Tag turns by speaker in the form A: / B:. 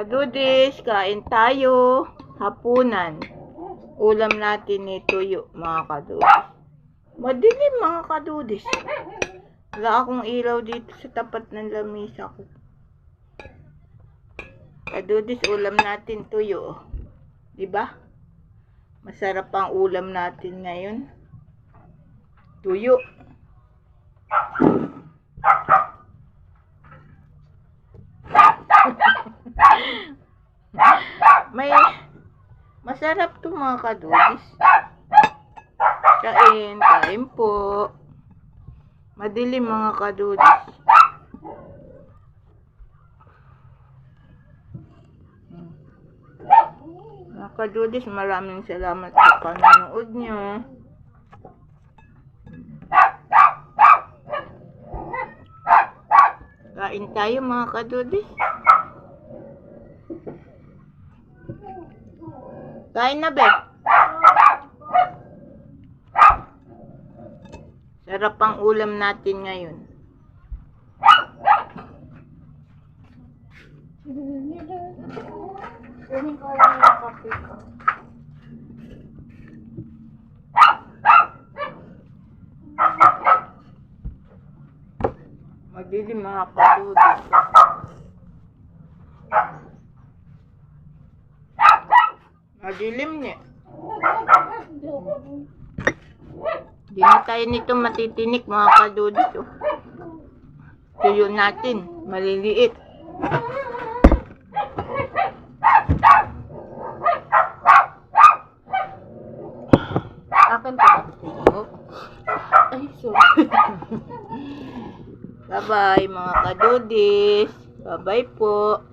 A: Kadudis, kain tayo. Hapunan. Ulam natin ni tuyo, mga kadudis. Madilim, mga kadudis. Wala akong ilaw dito sa tapat ng lamisa ko. Kadudis, ulam natin tuyo. Diba? Masarap ang ulam natin ngayon. Tuyo. May masarap to, mga kadudis. Kain po. Madilim, mga kadudis. Mga kadudis, maraming salamat sa panonood nyo. Kain tayo, mga kadudis. Kain na, be. Sarap ang ulam natin ngayon.
B: Kunin ko lang yung kape ko.
A: Madilim, mga kadudis. Madilim niya. Di na tayo nito matitinik, mga kadudis. Oh. Tuyo natin. Maliliit.
B: Akin pa ba?
A: Oh. Ay, sorry. Bye-bye, mga kadudis. Bye-bye po.